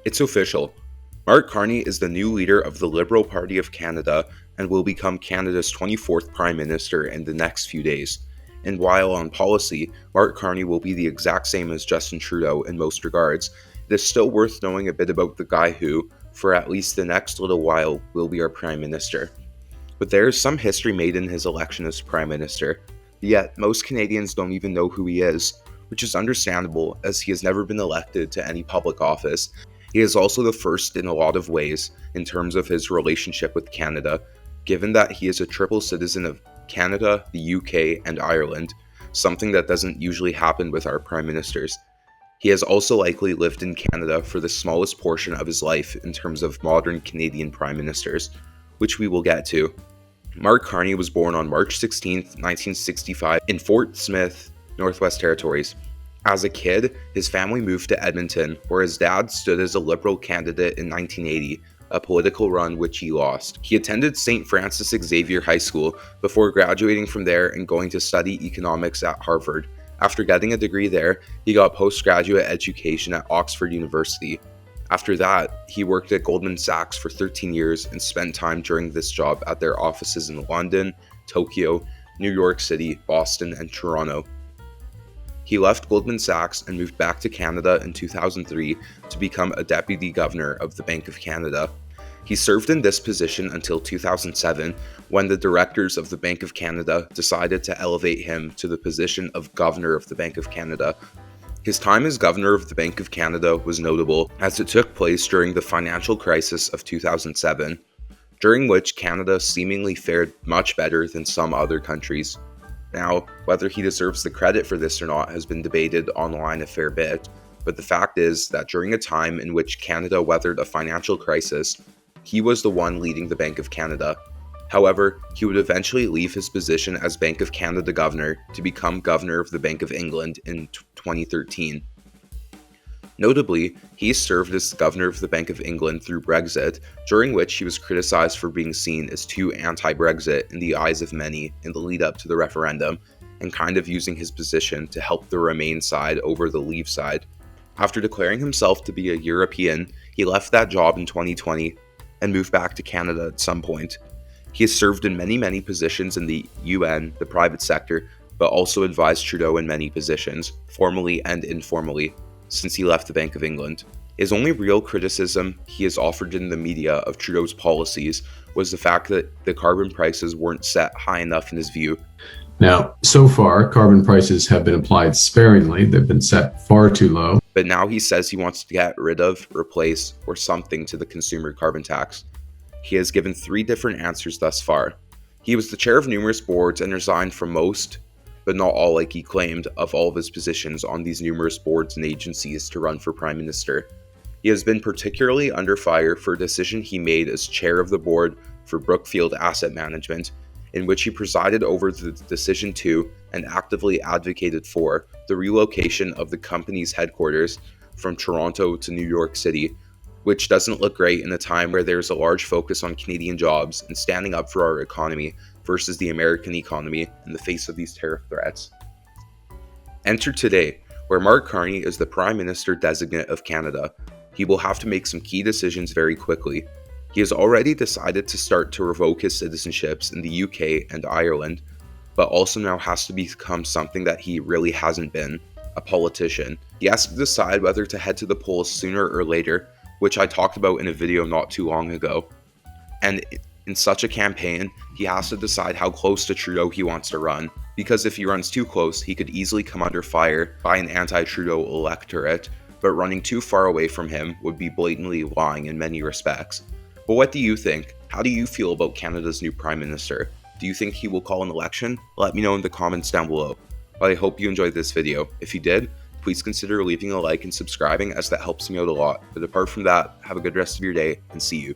It's official. Mark Carney is the new leader of the Liberal Party of Canada and will become Canada's 24th Prime Minister in the next few days. And while on policy, Mark Carney will be the exact same as Justin Trudeau in most regards, it is still worth knowing a bit about the guy who, for at least the next little while, will be our Prime Minister. But there is some history made in his election as Prime Minister, yet most Canadians don't even know who he is, which is understandable as he has never been elected to any public office. He is also the first in a lot of ways in terms of his relationship with Canada, given that he is a triple citizen of Canada, the UK, and Ireland, something that doesn't usually happen with our prime ministers. He has also likely lived in Canada for the smallest portion of his life in terms of modern Canadian prime ministers, which we will get to. Mark Carney was born on March 16, 1965 in Fort Smith, Northwest Territories. As a kid, his family moved to Edmonton, where his dad stood as a Liberal candidate in 1980, a political run which he lost. He attended St. Francis Xavier High School before graduating from there and going to study economics at Harvard. After getting a degree there, he got postgraduate education at Oxford University. After that, he worked at Goldman Sachs for 13 years and spent time during this job at their offices in London, Tokyo, New York City, Boston, and Toronto. He left Goldman Sachs and moved back to Canada in 2003 to become a deputy governor of the Bank of Canada. He served in this position until 2007, when the directors of the Bank of Canada decided to elevate him to the position of governor of the Bank of Canada. His time as governor of the Bank of Canada was notable as it took place during the financial crisis of 2007, during which Canada seemingly fared much better than some other countries. Now, whether he deserves the credit for this or not has been debated online a fair bit, but the fact is that during a time in which Canada weathered a financial crisis, he was the one leading the Bank of Canada. However, he would eventually leave his position as Bank of Canada governor to become governor of the Bank of England in 2013. Notably, he served as governor of the Bank of England through Brexit, during which he was criticized for being seen as too anti-Brexit in the eyes of many in the lead-up to the referendum, and kind of using his position to help the Remain side over the Leave side. After declaring himself to be a European, he left that job in 2020 and moved back to Canada at some point. He has served in many positions in the UN, the private sector, but also advised Trudeau in many positions, formally and informally, since he left the Bank of England. His only real criticism he has offered in the media of Trudeau's policies was the fact that the carbon prices weren't set high enough in his view. Now, so far, carbon prices have been applied sparingly. They've been set far too low. But now he says he wants to get rid of, replace, or something to the consumer carbon tax. He has given 3 different answers thus far. He was the chair of numerous boards and resigned from most, but not all like he claimed, of all of his positions on these numerous boards and agencies to run for Prime Minister. He has been particularly under fire for a decision he made as chair of the board for Brookfield Asset Management, in which he presided over the decision to, and actively advocated for, the relocation of the company's headquarters from Toronto to New York City, which doesn't look great in a time where there's a large focus on Canadian jobs and standing up for our economy versus the American economy in the face of these tariff threats. Enter today, where Mark Carney is the Prime Minister designate of Canada. He will have to make some key decisions very quickly. He has already decided to start to revoke his citizenships in the UK and Ireland, but also now has to become something that he really hasn't been, a politician. He has to decide whether to head to the polls sooner or later, which I talked about in a video not too long ago. And in such a campaign, he has to decide how close to Trudeau he wants to run, because if he runs too close, he could easily come under fire by an anti-Trudeau electorate, but running too far away from him would be blatantly lying in many respects. But what do you think? How do you feel about Canada's new Prime Minister? Do you think he will call an election? Let me know in the comments down below. But I hope you enjoyed this video. If you did, please consider leaving a like and subscribing, as that helps me out a lot. But apart from that, have a good rest of your day and see you.